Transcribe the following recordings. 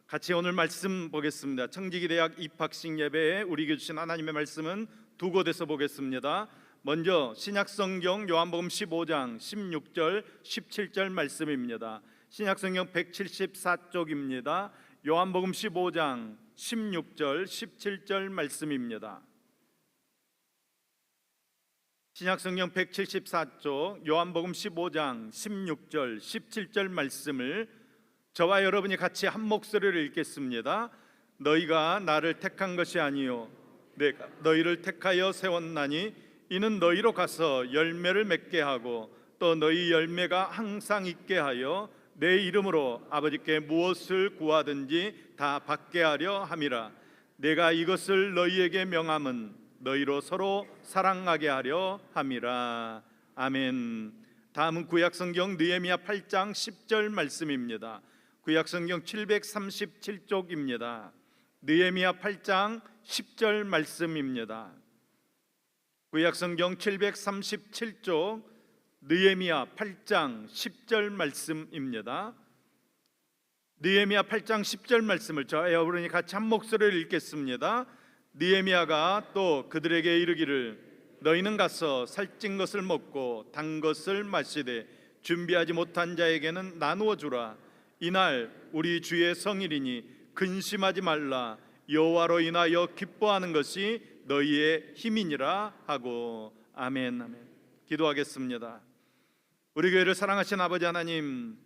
같이 오늘 말씀 보겠습니다. 청지기대학 입학식 예배에 우리에게 주신 하나님의 말씀은 두 곳에서 보겠습니다. 먼저 신약성경 요한복음 15장 16절 17절 말씀입니다. 신약성경 174쪽입니다. 요한복음 15장 16절 17절 말씀입니다. 신약성경 174쪽 요한복음 15장 16절 17절 말씀을 저와 여러분이 같이 한 목소리로 읽겠습니다. 너희가 나를 택한 것이 아니요 내가 너희를 택하여 세웠나니 이는 너희로 가서 열매를 맺게 하고 또 너희 열매가 항상 있게 하여 내 이름으로 아버지께 무엇을 구하든지 다 받게 하려 함이라. 내가 이것을 너희에게 명함은 너희로 서로 사랑하게 하려 함이라. 아멘. 다음은 구약성경 느헤미야 8장 10절 말씀입니다. 구약성경 737쪽입니다. 느헤미야 8장 10절 말씀입니다. 구약성경 737쪽 느헤미야 8장 10절 말씀입니다. 느헤미야 8장 10절 말씀을 저와 여러분이 같이 한 목소리를 읽겠습니다. 느헤미야가 또 그들에게 이르기를 너희는 가서 살찐 것을 먹고 단 것을 마시되 준비하지 못한 자에게는 나누어 주라. 이날 우리 주의 성일이니 근심하지 말라. 여호와로 인하여 기뻐하는 것이 너희의 힘이니라 하고. 아멘. 아멘. 기도하겠습니다. 우리 교회를 사랑하신 아버지 하나님,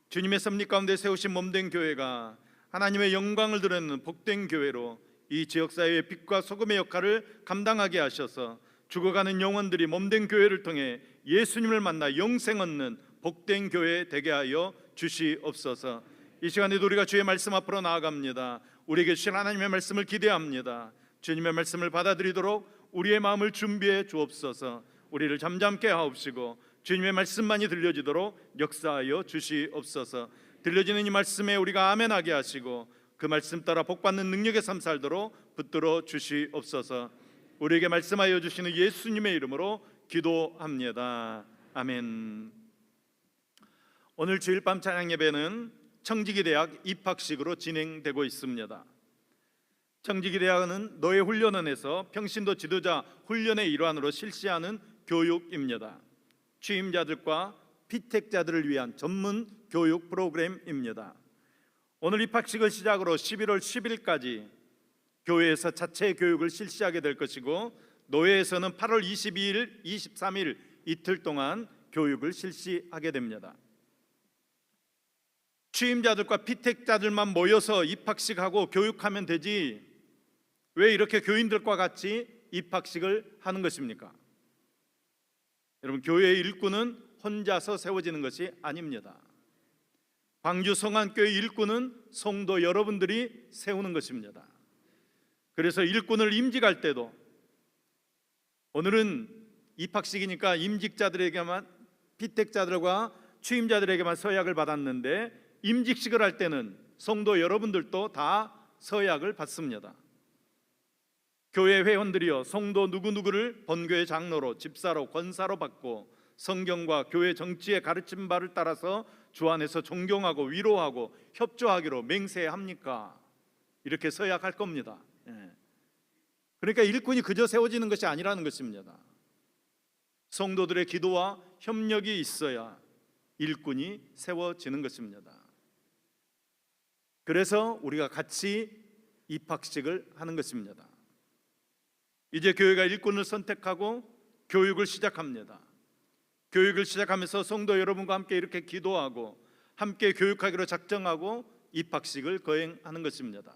주님의 섭리 가운데 세우신 몸된 교회가 하나님의 영광을 드러내는 복된 교회로 이 지역사회의 빛과 소금의 역할을 감당하게 하셔서 죽어가는 영혼들이 몸된 교회를 통해 예수님을 만나 영생 얻는 복된 교회 되게 하여 주시옵소서. 이 시간에도 우리가 주의 말씀 앞으로 나아갑니다. 우리에게 주신 하나님의 말씀을 기대합니다. 주님의 말씀을 받아들이도록 우리의 마음을 준비해 주옵소서. 우리를 잠잠케 하옵시고 주님의 말씀만이 들려지도록 역사하여 주시옵소서. 들려지는 이 말씀에 우리가 아멘하게 하시고 그 말씀 따라 복받는 능력의 삶 살도록 붙들어 주시옵소서. 우리에게 말씀하여 주시는 예수님의 이름으로 기도합니다. 아멘. 오늘 주일 밤 찬양 예배는 청지기대학 입학식으로 진행되고 있습니다. 청지기대학은 노예훈련원에서 평신도 지도자 훈련의 일환으로 실시하는 교육입니다. 취임자들과 피택자들을 위한 전문 교육 프로그램입니다. 오늘 입학식을 시작으로 11월 10일까지 교회에서 자체 교육을 실시하게 될 것이고 노예에서는 8월 22일, 23일 이틀 동안 교육을 실시하게 됩니다. 취임자들과 피택자들만 모여서 입학식하고 교육하면 되지 왜 이렇게 교인들과 같이 입학식을 하는 것입니까? 여러분, 교회의 일꾼은 혼자서 세워지는 것이 아닙니다. 광주 성안교회 일꾼은 성도 여러분들이 세우는 것입니다. 그래서 일꾼을 임직할 때도 오늘은 입학식이니까 임직자들에게만, 피택자들과 취임자들에게만 서약을 받았는데 임직식을 할 때는 성도 여러분들도 다 서약을 받습니다. 교회 회원들이여 성도 누구누구를 본교회 장로로, 집사로, 권사로 받고 성경과 교회 정치의 가르침 바를 따라서 주 안에서 존경하고 위로하고 협조하기로 맹세합니까? 이렇게 서약할 겁니다. 그러니까 일꾼이 그저 세워지는 것이 아니라는 것입니다. 성도들의 기도와 협력이 있어야 일꾼이 세워지는 것입니다. 그래서 우리가 같이 입학식을 하는 것입니다. 이제 교회가 일꾼을 선택하고 교육을 시작합니다. 교육을 시작하면서 성도 여러분과 함께 이렇게 기도하고 함께 교육하기로 작정하고 입학식을 거행하는 것입니다.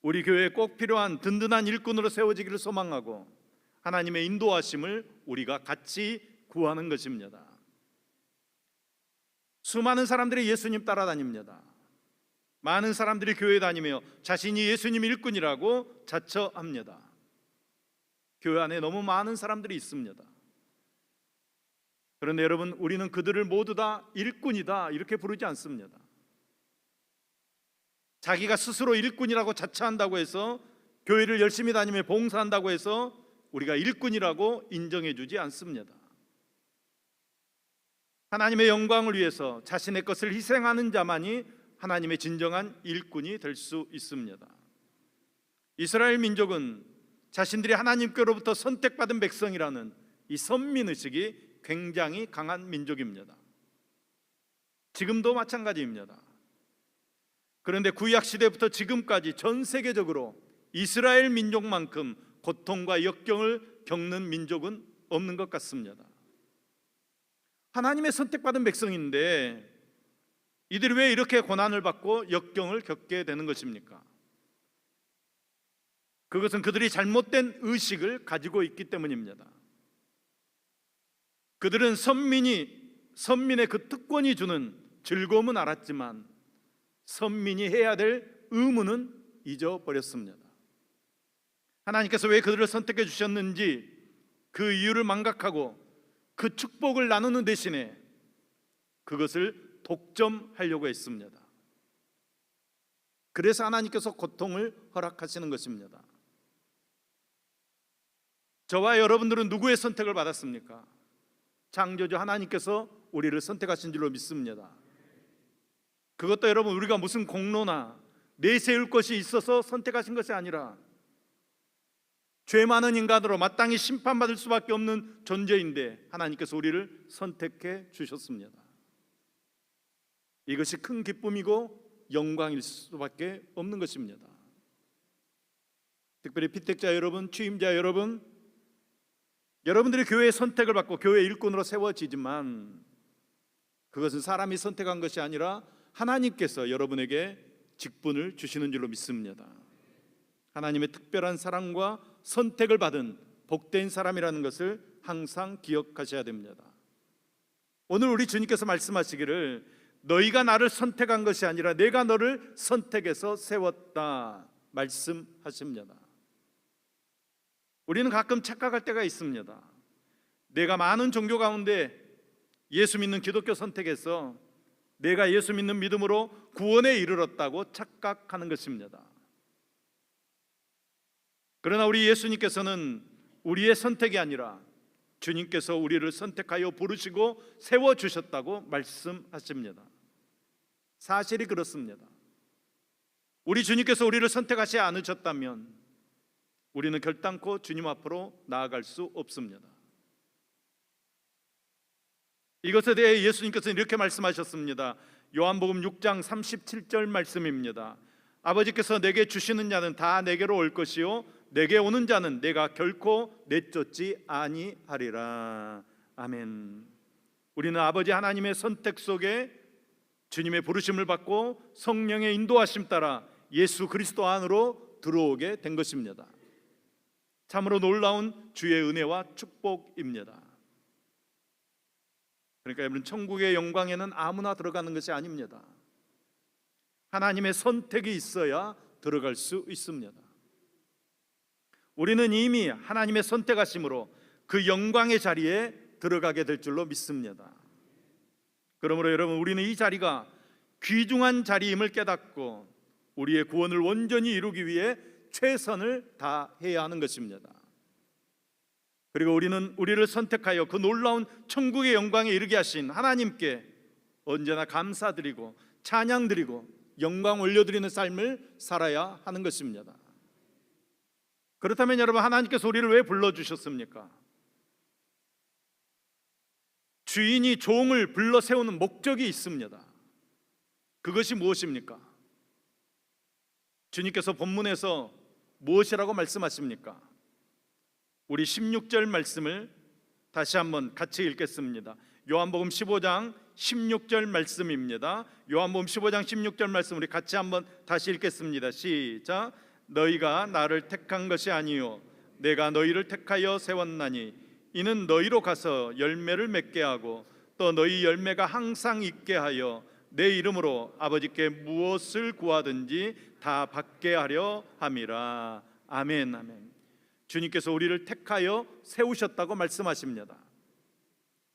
우리 교회에 꼭 필요한 든든한 일꾼으로 세워지기를 소망하고 하나님의 인도하심을 우리가 같이 구하는 것입니다. 수많은 사람들이 예수님 따라다닙니다. 많은 사람들이 교회에 다니며 자신이 예수님 일꾼이라고 자처합니다. 교회 안에 너무 많은 사람들이 있습니다. 그런데 여러분, 우리는 그들을 모두 다 일꾼이다 이렇게 부르지 않습니다. 자기가 스스로 일꾼이라고 자처한다고 해서 교회를 열심히 다니며 봉사한다고 해서 우리가 일꾼이라고 인정해 주지 않습니다. 하나님의 영광을 위해서 자신의 것을 희생하는 자만이 하나님의 진정한 일꾼이 될 수 있습니다. 이스라엘 민족은 자신들이 하나님께로부터 선택받은 백성이라는 이 선민의식이 굉장히 강한 민족입니다. 지금도 마찬가지입니다. 그런데 구약 시대부터 지금까지 전 세계적으로 이스라엘 민족만큼 고통과 역경을 겪는 민족은 없는 것 같습니다. 하나님의 선택받은 백성인데 이들이 왜 이렇게 고난을 받고 역경을 겪게 되는 것입니까? 그것은 그들이 잘못된 의식을 가지고 있기 때문입니다. 그들은 선민의 그 특권이 주는 즐거움은 알았지만 선민이 해야 될 의무는 잊어버렸습니다. 하나님께서 왜 그들을 선택해 주셨는지 그 이유를 망각하고 그 축복을 나누는 대신에 그것을 독점하려고 했습니다. 그래서 하나님께서 고통을 허락하시는 것입니다. 저와 여러분들은 누구의 선택을 받았습니까? 창조주 하나님께서 우리를 선택하신 줄로 믿습니다. 그것도 여러분 우리가 무슨 공로나 내세울 것이 있어서 선택하신 것이 아니라 죄 많은 인간으로 마땅히 심판받을 수밖에 없는 존재인데 하나님께서 우리를 선택해 주셨습니다. 이것이 큰 기쁨이고 영광일 수밖에 없는 것입니다. 특별히 피택자 여러분, 취임자 여러분, 여러분들이 교회의 선택을 받고 교회 일꾼으로 세워지지만 그것은 사람이 선택한 것이 아니라 하나님께서 여러분에게 직분을 주시는 줄로 믿습니다. 하나님의 특별한 사랑과 선택을 받은 복된 사람이라는 것을 항상 기억하셔야 됩니다. 오늘 우리 주님께서 말씀하시기를 너희가 나를 선택한 것이 아니라 내가 너를 선택해서 세웠다 말씀하십니다. 우리는 가끔 착각할 때가 있습니다. 내가 많은 종교 가운데 예수 믿는 기독교 선택해서 내가 예수 믿는 믿음으로 구원에 이르렀다고 착각하는 것입니다. 그러나 우리 예수님께서는 우리의 선택이 아니라 주님께서 우리를 선택하여 부르시고 세워주셨다고 말씀하십니다. 사실이 그렇습니다. 우리 주님께서 우리를 선택하지 않으셨다면 우리는 결단코 주님 앞으로 나아갈 수 없습니다. 이것에 대해 예수님께서는 이렇게 말씀하셨습니다. 요한복음 6장 37절 말씀입니다. 아버지께서 내게 주시는 자는 다 내게로 올 것이요 내게 오는 자는 내가 결코 내쫓지 아니하리라. 아멘. 우리는 아버지 하나님의 선택 속에 주님의 부르심을 받고 성령의 인도하심 따라 예수 그리스도 안으로 들어오게 된 것입니다. 참으로 놀라운 주의 은혜와 축복입니다. 그러니까 여러분, 천국의 영광에는 아무나 들어가는 것이 아닙니다. 하나님의 선택이 있어야 들어갈 수 있습니다. 우리는 이미 하나님의 선택하심으로 그 영광의 자리에 들어가게 될 줄로 믿습니다. 그러므로 여러분, 우리는 이 자리가 귀중한 자리임을 깨닫고 우리의 구원을 온전히 이루기 위해 최선을 다해야 하는 것입니다. 그리고 우리는 우리를 선택하여 그 놀라운 천국의 영광에 이르게 하신 하나님께 언제나 감사드리고 찬양드리고 영광 올려드리는 삶을 살아야 하는 것입니다. 그렇다면 여러분, 하나님께서 우리를 왜 불러주셨습니까? 주인이 종을 불러 세우는 목적이 있습니다. 그것이 무엇입니까? 주님께서 본문에서 무엇이라고 말씀하십니까? 우리 16절 말씀을 다시 한번 같이 읽겠습니다. 요한복음 15장 16절 말씀입니다. 요한복음 15장 16절 말씀 우리 같이 한번 다시 읽겠습니다. 시작. 너희가 나를 택한 것이 아니요 내가 너희를 택하여 세웠나니 이는 너희로 가서 열매를 맺게 하고 또 너희 열매가 항상 있게 하여 내 이름으로 아버지께 무엇을 구하든지 다 받게 하려 함이라. 아멘. 아멘. 주님께서 우리를 택하여 세우셨다고 말씀하십니다.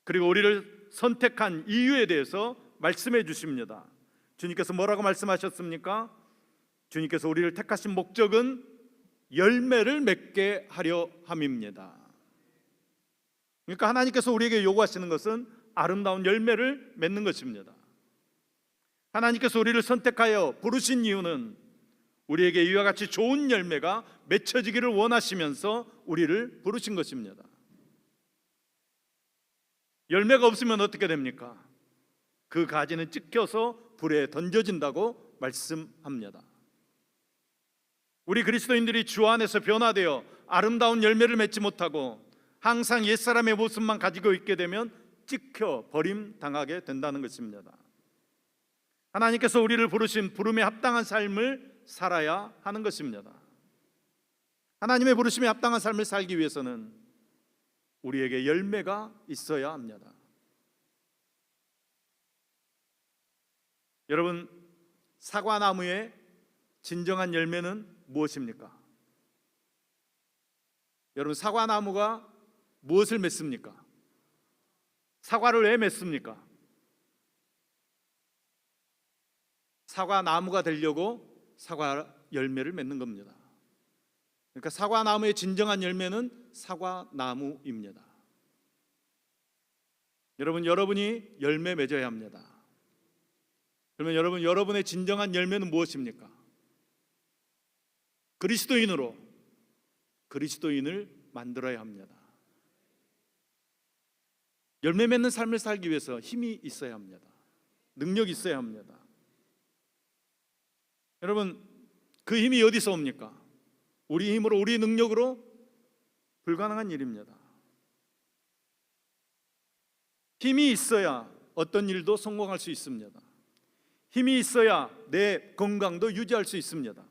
그리고 우리를 선택한 이유에 대해서 말씀해 주십니다. 주님께서 뭐라고 말씀하셨습니까? 주님께서 우리를 택하신 목적은 열매를 맺게 하려 함입니다. 그러니까 하나님께서 우리에게 요구하시는 것은 아름다운 열매를 맺는 것입니다. 하나님께서 우리를 선택하여 부르신 이유는 우리에게 이와 같이 좋은 열매가 맺혀지기를 원하시면서 우리를 부르신 것입니다. 열매가 없으면 어떻게 됩니까? 그 가지는 찢겨서 불에 던져진다고 말씀합니다. 우리 그리스도인들이 주 안에서 변화되어 아름다운 열매를 맺지 못하고 항상 옛사람의 모습만 가지고 있게 되면 찍혀 버림당하게 된다는 것입니다. 하나님께서 우리를 부르신 부름에 합당한 삶을 살아야 하는 것입니다. 하나님의 부르심에 합당한 삶을 살기 위해서는 우리에게 열매가 있어야 합니다. 여러분, 사과나무의 진정한 열매는 무엇입니까? 여러분, 사과나무가 무엇을 맺습니까? 사과를 왜 맺습니까? 사과나무가 되려고 사과 열매를 맺는 겁니다. 그러니까 사과나무의 진정한 열매는 사과나무입니다. 여러분, 여러분이 열매 맺어야 합니다. 그러면 여러분의 진정한 열매는 무엇입니까? 그리스도인으로 그리스도인을 만들어야 합니다. 열매 맺는 삶을 살기 위해서 힘이 있어야 합니다. 능력이 있어야 합니다. 여러분, 그 힘이 어디서 옵니까? 우리 힘으로, 우리 능력으로 불가능한 일입니다. 힘이 있어야 어떤 일도 성공할 수 있습니다. 힘이 있어야 내 건강도 유지할 수 있습니다.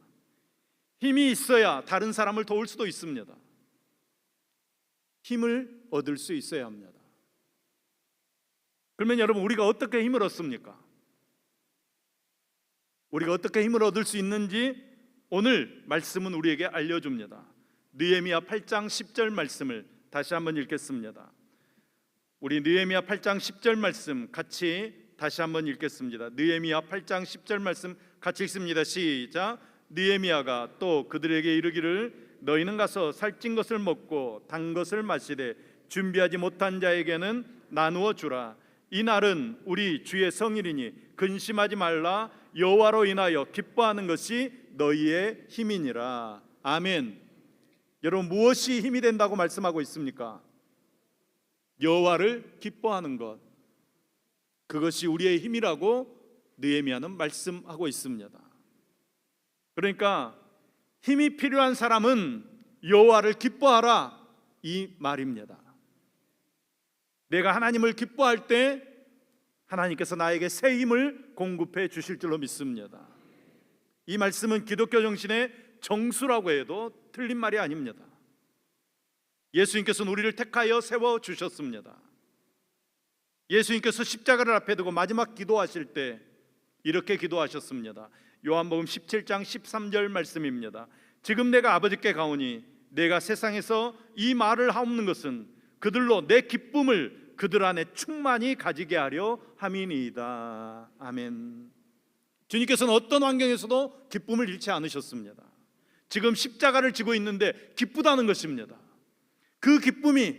힘이 있어야 다른 사람을 도울 수도 있습니다. 힘을 얻을 수 있어야 합니다. 그러면 여러분, 우리가 어떻게 힘을 얻습니까? 우리가 어떻게 힘을 얻을 수 있는지 오늘 말씀은 우리에게 알려줍니다. 느헤미야 8장 10절 말씀을 다시 한번 읽겠습니다. 우리 느헤미야 8장 10절 말씀 같이 다시 한번 읽겠습니다. 느헤미야 8장 10절 말씀 같이 읽습니다. 시작. 느헤미야가 또 그들에게 이르기를 너희는 가서 살찐 것을 먹고 단 것을 마시되 준비하지 못한 자에게는 나누어 주라. 이 날은 우리 주의 성일이니 근심하지 말라. 여호와로 인하여 기뻐하는 것이 너희의 힘이니라. 아멘. 여러분, 무엇이 힘이 된다고 말씀하고 있습니까? 여호와를 기뻐하는 것, 그것이 우리의 힘이라고 느헤미야는 말씀하고 있습니다. 그러니까 힘이 필요한 사람은 여호와를 기뻐하라, 이 말입니다. 내가 하나님을 기뻐할 때 하나님께서 나에게 새 힘을 공급해 주실 줄로 믿습니다. 이 말씀은 기독교 정신의 정수라고 해도 틀린 말이 아닙니다. 예수님께서는 우리를 택하여 세워주셨습니다. 예수님께서 십자가를 앞에 두고 마지막 기도하실 때 이렇게 기도하셨습니다. 요한복음 17장 13절 말씀입니다. 지금 내가 아버지께 가오니 내가 세상에서 이 말을 하옵는 것은 그들로 내 기쁨을 그들 안에 충만히 가지게 하려 함이니이다. 아멘. 주님께서는 어떤 환경에서도 기쁨을 잃지 않으셨습니다. 지금 십자가를 지고 있는데 기쁘다는 것입니다. 그 기쁨이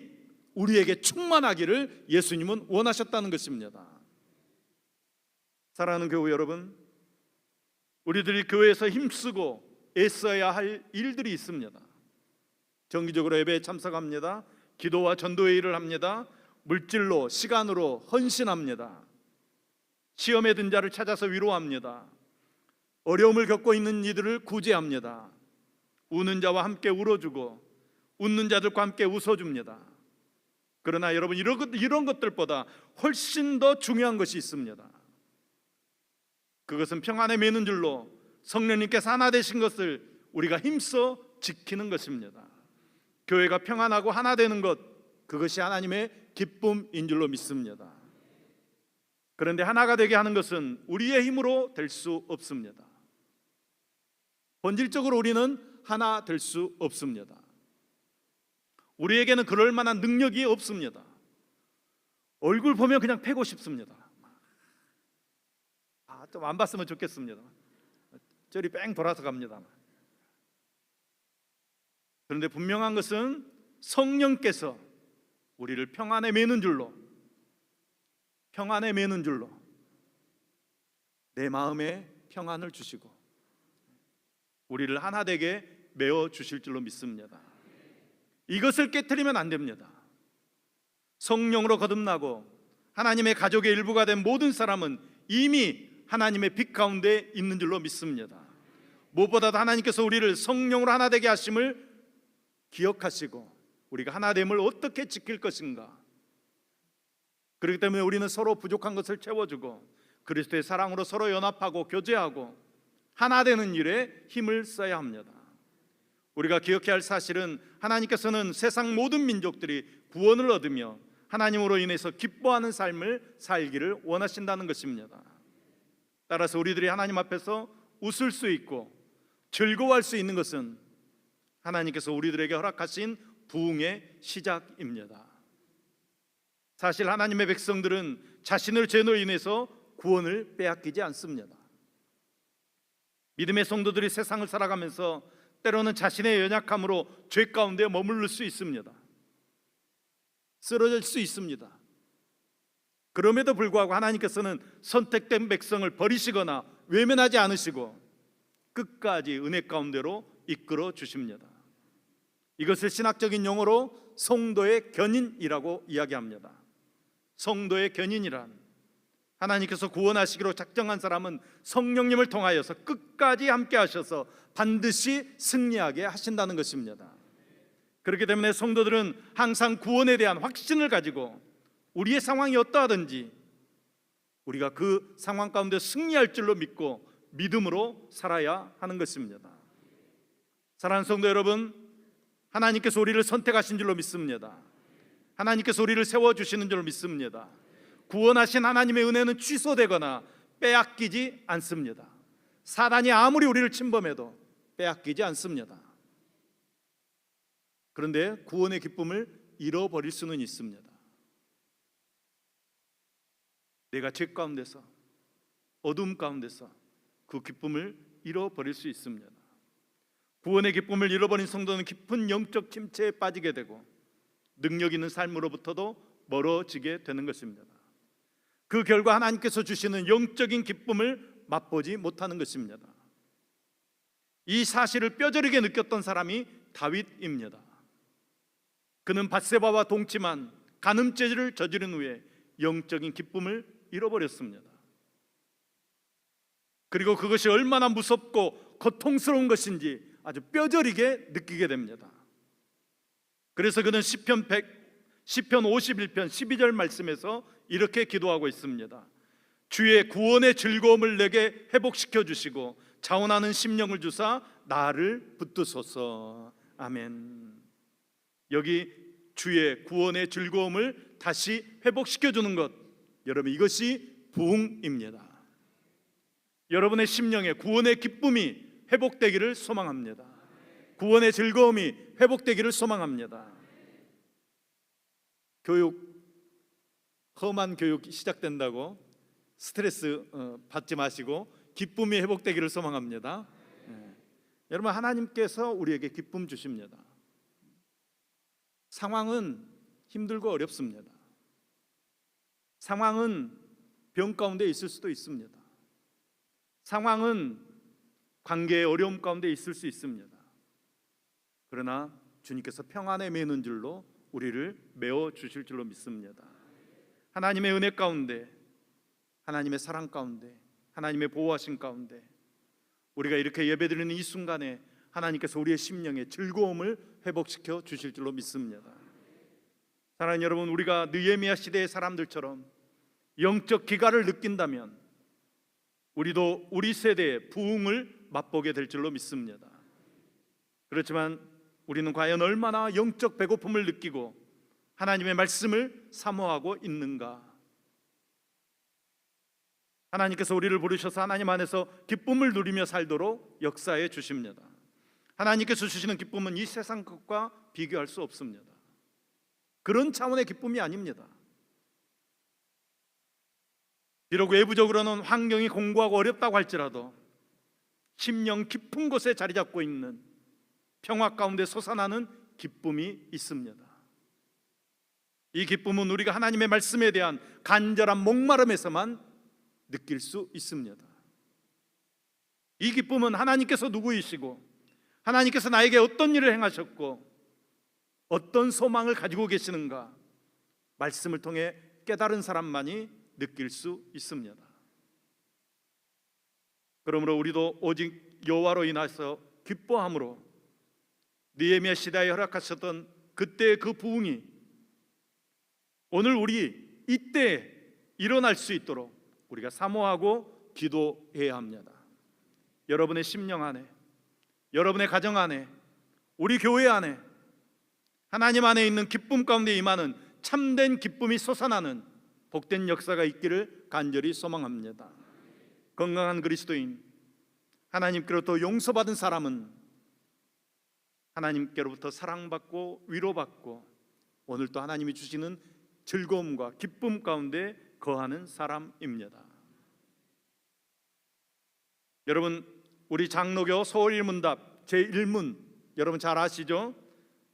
우리에게 충만하기를 예수님은 원하셨다는 것입니다. 사랑하는 교우 여러분, 우리들이 교회에서 힘쓰고 애써야 할 일들이 있습니다. 정기적으로 예배에 참석합니다. 기도와 전도의 일을 합니다. 물질로, 시간으로 헌신합니다. 시험에 든 자를 찾아서 위로합니다. 어려움을 겪고 있는 이들을 구제합니다. 우는 자와 함께 울어주고 웃는 자들과 함께 웃어줍니다. 그러나 여러분, 이런 것들보다 훨씬 더 중요한 것이 있습니다. 그것은 평안에 매는 줄로 성령님께서 하나 되신 것을 우리가 힘써 지키는 것입니다. 교회가 평안하고 하나 되는 것, 그것이 하나님의 기쁨인 줄로 믿습니다. 그런데 하나가 되게 하는 것은 우리의 힘으로 될 수 없습니다. 본질적으로 우리는 하나 될 수 없습니다. 우리에게는 그럴 만한 능력이 없습니다. 얼굴 보면 그냥 패고 싶습니다. 좀 안 봤으면 좋겠습니다. 저리 뺑 돌아서 갑니다. 그런데 분명한 것은 성령께서 우리를 평안에 매는 줄로 평안에 매는 줄로 내 마음에 평안을 주시고 우리를 하나 되게 메어 주실 줄로 믿습니다. 이것을 깨트리면 안 됩니다. 성령으로 거듭나고 하나님의 가족의 일부가 된 모든 사람은 이미 하나님의 빛 가운데 있는 줄로 믿습니다. 무엇보다도 하나님께서 우리를 성령으로 하나 되게 하심을 기억하시고 우리가 하나됨을 어떻게 지킬 것인가, 그렇기 때문에 우리는 서로 부족한 것을 채워주고 그리스도의 사랑으로 서로 연합하고 교제하고 하나 되는 일에 힘을 써야 합니다. 우리가 기억해야 할 사실은 하나님께서는 세상 모든 민족들이 구원을 얻으며 하나님으로 인해서 기뻐하는 삶을 살기를 원하신다는 것입니다. 따라서 우리들이 하나님 앞에서 웃을 수 있고 즐거워할 수 있는 것은 하나님께서 우리들에게 허락하신 부흥의 시작입니다. 사실 하나님의 백성들은 자신의 죄로 인해서 구원을 빼앗기지 않습니다. 믿음의 성도들이 세상을 살아가면서 때로는 자신의 연약함으로 죄 가운데 머무를 수 있습니다. 쓰러질 수 있습니다. 그럼에도 불구하고 하나님께서는 선택된 백성을 버리시거나 외면하지 않으시고 끝까지 은혜 가운데로 이끌어 주십니다. 이것을 신학적인 용어로 성도의 견인이라고 이야기합니다. 성도의 견인이란 하나님께서 구원하시기로 작정한 사람은 성령님을 통하여서 끝까지 함께 하셔서 반드시 승리하게 하신다는 것입니다. 그렇기 때문에 성도들은 항상 구원에 대한 확신을 가지고 우리의 상황이 어떠하든지 우리가 그 상황 가운데 승리할 줄로 믿고 믿음으로 살아야 하는 것입니다. 사랑하는 성도 여러분, 하나님께서 우리를 선택하신 줄로 믿습니다. 하나님께서 우리를 세워주시는 줄로 믿습니다. 구원하신 하나님의 은혜는 취소되거나 빼앗기지 않습니다. 사단이 아무리 우리를 침범해도 빼앗기지 않습니다. 그런데 구원의 기쁨을 잃어버릴 수는 있습니다. 내가 죄 가운데서 어둠 가운데서 그 기쁨을 잃어버릴 수 있습니다. 구원의 기쁨을 잃어버린 성도는 깊은 영적 침체에 빠지게 되고 능력 있는 삶으로부터도 멀어지게 되는 것입니다. 그 결과 하나님께서 주시는 영적인 기쁨을 맛보지 못하는 것입니다. 이 사실을 뼈저리게 느꼈던 사람이 다윗입니다. 그는 밧세바와 동침한 간음죄를 저지른 후에 영적인 기쁨을 잃어버렸습니다. 그리고 그것이 얼마나 무섭고 고통스러운 것인지 아주 뼈저리게 느끼게 됩니다. 그래서 그는 시편 51편 12절 말씀에서 이렇게 기도하고 있습니다. 주의 구원의 즐거움을 내게 회복시켜 주시고 자원하는 심령을 주사 나를 붙드소서. 아멘. 여기 주의 구원의 즐거움을 다시 회복시켜 주는 것, 여러분 이것이 부흥입니다. 여러분의 심령에 구원의 기쁨이 회복되기를 소망합니다. 구원의 즐거움이 회복되기를 소망합니다. 험한 교육이 시작된다고 스트레스 받지 마시고 기쁨이 회복되기를 소망합니다. 여러분, 하나님께서 우리에게 기쁨 주십니다. 상황은 힘들고 어렵습니다. 상황은 병 가운데 있을 수도 있습니다. 상황은 관계의 어려움 가운데 있을 수 있습니다. 그러나 주님께서 평안에 매는 줄로 우리를 메어 주실 줄로 믿습니다. 하나님의 은혜 가운데, 하나님의 사랑 가운데, 하나님의 보호하심 가운데 우리가 이렇게 예배드리는 이 순간에 하나님께서 우리의 심령의 즐거움을 회복시켜 주실 줄로 믿습니다. 사랑하는 여러분, 우리가 느헤미야 시대의 사람들처럼 영적 기갈을 느낀다면 우리도 우리 세대의 부흥을 맛보게 될 줄로 믿습니다. 그렇지만 우리는 과연 얼마나 영적 배고픔을 느끼고 하나님의 말씀을 사모하고 있는가? 하나님께서 우리를 부르셔서 하나님 안에서 기쁨을 누리며 살도록 역사해 주십니다. 하나님께서 주시는 기쁨은 이 세상 것과 비교할 수 없습니다. 그런 차원의 기쁨이 아닙니다. 비록 외부적으로는 환경이 공고하고 어렵다고 할지라도 심령 깊은 곳에 자리 잡고 있는 평화 가운데 솟아나는 기쁨이 있습니다. 이 기쁨은 우리가 하나님의 말씀에 대한 간절한 목마름에서만 느낄 수 있습니다. 이 기쁨은 하나님께서 누구이시고 하나님께서 나에게 어떤 일을 행하셨고 어떤 소망을 가지고 계시는가 말씀을 통해 깨달은 사람만이 느낄 수 있습니다. 그러므로 우리도 오직 여호와로 인하여 기뻐함으로 느헤미야 시대에 허락하셨던 그때의 그 부흥이 오늘 우리 이때 일어날 수 있도록 우리가 사모하고 기도해야 합니다. 여러분의 심령 안에, 여러분의 가정 안에, 우리 교회 안에 하나님 안에 있는 기쁨 가운데 임하는 참된 기쁨이 솟아나는 복된 역사가 있기를 간절히 소망합니다. 건강한 그리스도인, 하나님께로부터 용서받은 사람은 하나님께로부터 사랑받고 위로받고 오늘 또 하나님이 주시는 즐거움과 기쁨 가운데 거하는 사람입니다. 여러분, 우리 장로교 서울일문답 제1문 여러분 잘 아시죠?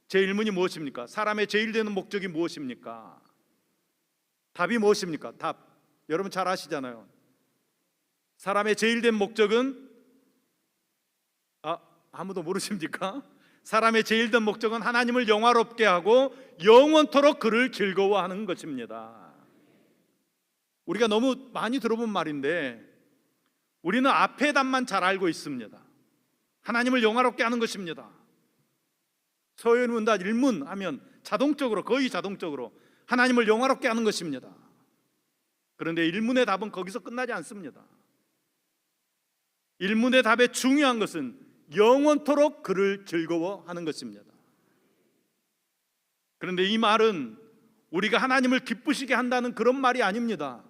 제1문이 무엇입니까? 사람의 제일 되는 목적이 무엇입니까? 답이 무엇입니까? 답 여러분 잘 아시잖아요. 사람의 제일 된 목적은 아무도 모르십니까? 사람의 제일 된 목적은 하나님을 영화롭게 하고 영원토록 그를 즐거워하는 것입니다. 우리가 너무 많이 들어본 말인데 우리는 앞에 답만 잘 알고 있습니다. 하나님을 영화롭게 하는 것입니다. 서울문답 1문 하면 자동적으로, 거의 자동적으로 하나님을 영화롭게 하는 것입니다. 그런데 1문의 답은 거기서 끝나지 않습니다. 1문의 답의 중요한 것은 영원토록 그를 즐거워하는 것입니다. 그런데 이 말은 우리가 하나님을 기쁘시게 한다는 그런 말이 아닙니다.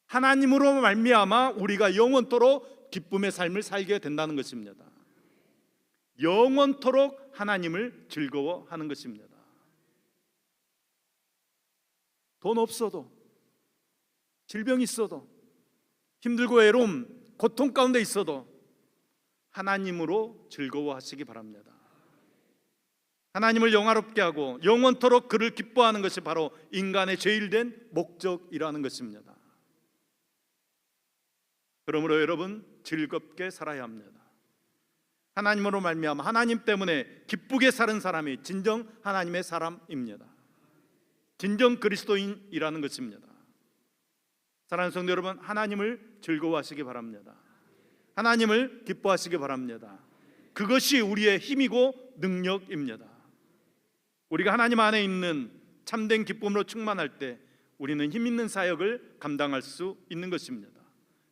하나님으로 말미암아 우리가 영원토록 기쁨의 삶을 살게 된다는 것입니다. 영원토록 하나님을 즐거워하는 것입니다. 돈 없어도, 질병 있어도, 힘들고 외로움, 고통 가운데 있어도 하나님으로 즐거워하시기 바랍니다. 하나님을 영화롭게 하고 영원토록 그를 기뻐하는 것이 바로 인간의 제일 된 목적이라는 것입니다. 그러므로 여러분 즐겁게 살아야 합니다. 하나님으로 말미암아 하나님 때문에 기쁘게 사는 사람이 진정 하나님의 사람입니다. 진정 그리스도인이라는 것입니다. 사랑하는 성도 여러분, 하나님을 즐거워하시기 바랍니다. 하나님을 기뻐하시기 바랍니다. 그것이 우리의 힘이고 능력입니다. 우리가 하나님 안에 있는 참된 기쁨으로 충만할 때 우리는 힘 있는 사역을 감당할 수 있는 것입니다.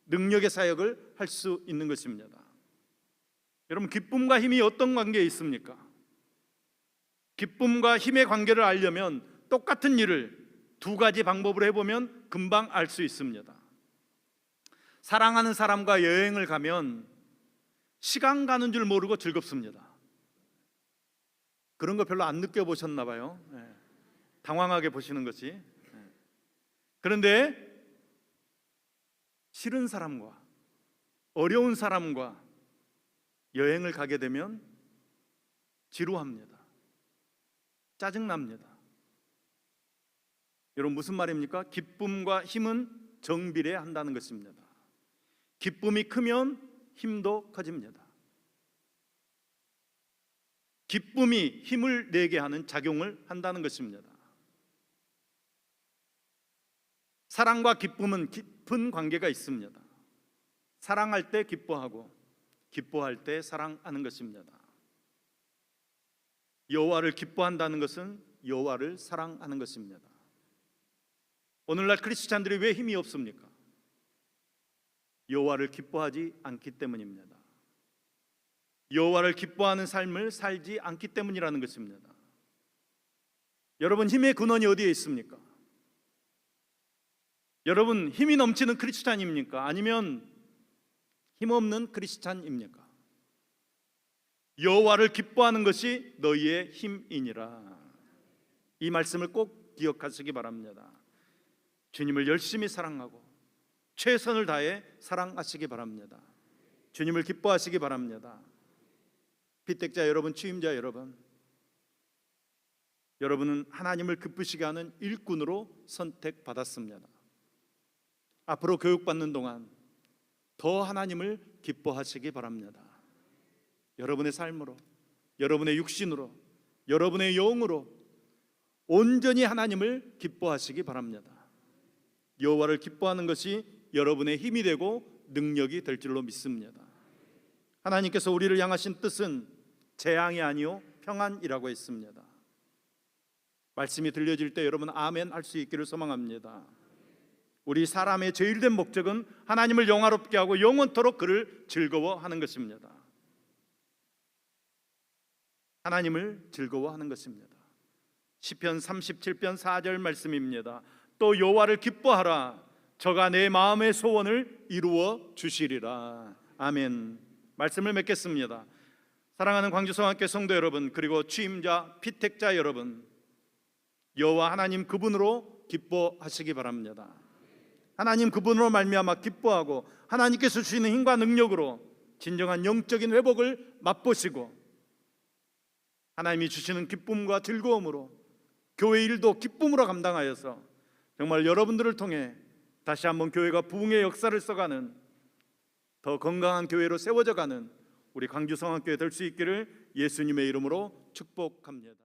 능력의 사역을 할 수 있는 것입니다. 여러분, 기쁨과 힘이 어떤 관계에 있습니까? 기쁨과 힘의 관계를 알려면 똑같은 일을 두 가지 방법으로 해보면 금방 알 수 있습니다. 사랑하는 사람과 여행을 가면 시간 가는 줄 모르고 즐겁습니다. 그런 거 별로 안 느껴보셨나 봐요. 당황하게 보시는 것이. 그런데 싫은 사람과 어려운 사람과 여행을 가게 되면 지루합니다. 짜증납니다. 여러분, 무슨 말입니까? 기쁨과 힘은 정비례한다는 것입니다. 기쁨이 크면 힘도 커집니다. 기쁨이 힘을 내게 하는 작용을 한다는 것입니다. 사랑과 기쁨은 깊은 관계가 있습니다. 사랑할 때 기뻐하고 기뻐할 때 사랑하는 것입니다. 여호와를 기뻐한다는 것은 여호와를 사랑하는 것입니다. 오늘날 크리스찬들이 왜 힘이 없습니까? 여호와를 기뻐하지 않기 때문입니다. 여호와를 기뻐하는 삶을 살지 않기 때문이라는 것입니다. 여러분, 힘의 근원이 어디에 있습니까? 여러분, 힘이 넘치는 크리스찬입니까? 아니면 힘없는 크리스찬입니까? 여호와를 기뻐하는 것이 너희의 힘이니라. 이 말씀을 꼭 기억하시기 바랍니다. 주님을 열심히 사랑하고 최선을 다해 사랑하시기 바랍니다. 주님을 기뻐하시기 바랍니다. 피택자 여러분, 취임자 여러분, 여러분은 하나님을 기쁘시게 하는 일꾼으로 선택받았습니다. 앞으로 교육받는 동안 더 하나님을 기뻐하시기 바랍니다. 여러분의 삶으로, 여러분의 육신으로, 여러분의 영으로 온전히 하나님을 기뻐하시기 바랍니다. 여호와를 기뻐하는 것이 여러분의 힘이 되고 능력이 될 줄로 믿습니다. 하나님께서 우리를 향하신 뜻은 재앙이 아니요 평안이라고 했습니다. 말씀이 들려질 때 여러분 아멘 할 수 있기를 소망합니다. 우리 사람의 제일된 목적은 하나님을 영화롭게 하고 영원토록 그를 즐거워하는 것입니다. 하나님을 즐거워하는 것입니다. 시편 37편 4절 말씀입니다. 또 여호와를 기뻐하라. 저가 내 마음의 소원을 이루어 주시리라. 아멘. 말씀을 맺겠습니다. 사랑하는 광주성학교 성도 여러분, 그리고 취임자, 피택자 여러분, 여호와 하나님 그분으로 기뻐하시기 바랍니다. 하나님 그분으로 말미암아 기뻐하고 하나님께서 주시는 힘과 능력으로 진정한 영적인 회복을 맛보시고 하나님이 주시는 기쁨과 즐거움으로 교회 일도 기쁨으로 감당하여서 정말 여러분들을 통해 다시 한번 교회가 부흥의 역사를 써가는 더 건강한 교회로 세워져가는 우리 광주성학교회 될 수 있기를 예수님의 이름으로 축복합니다.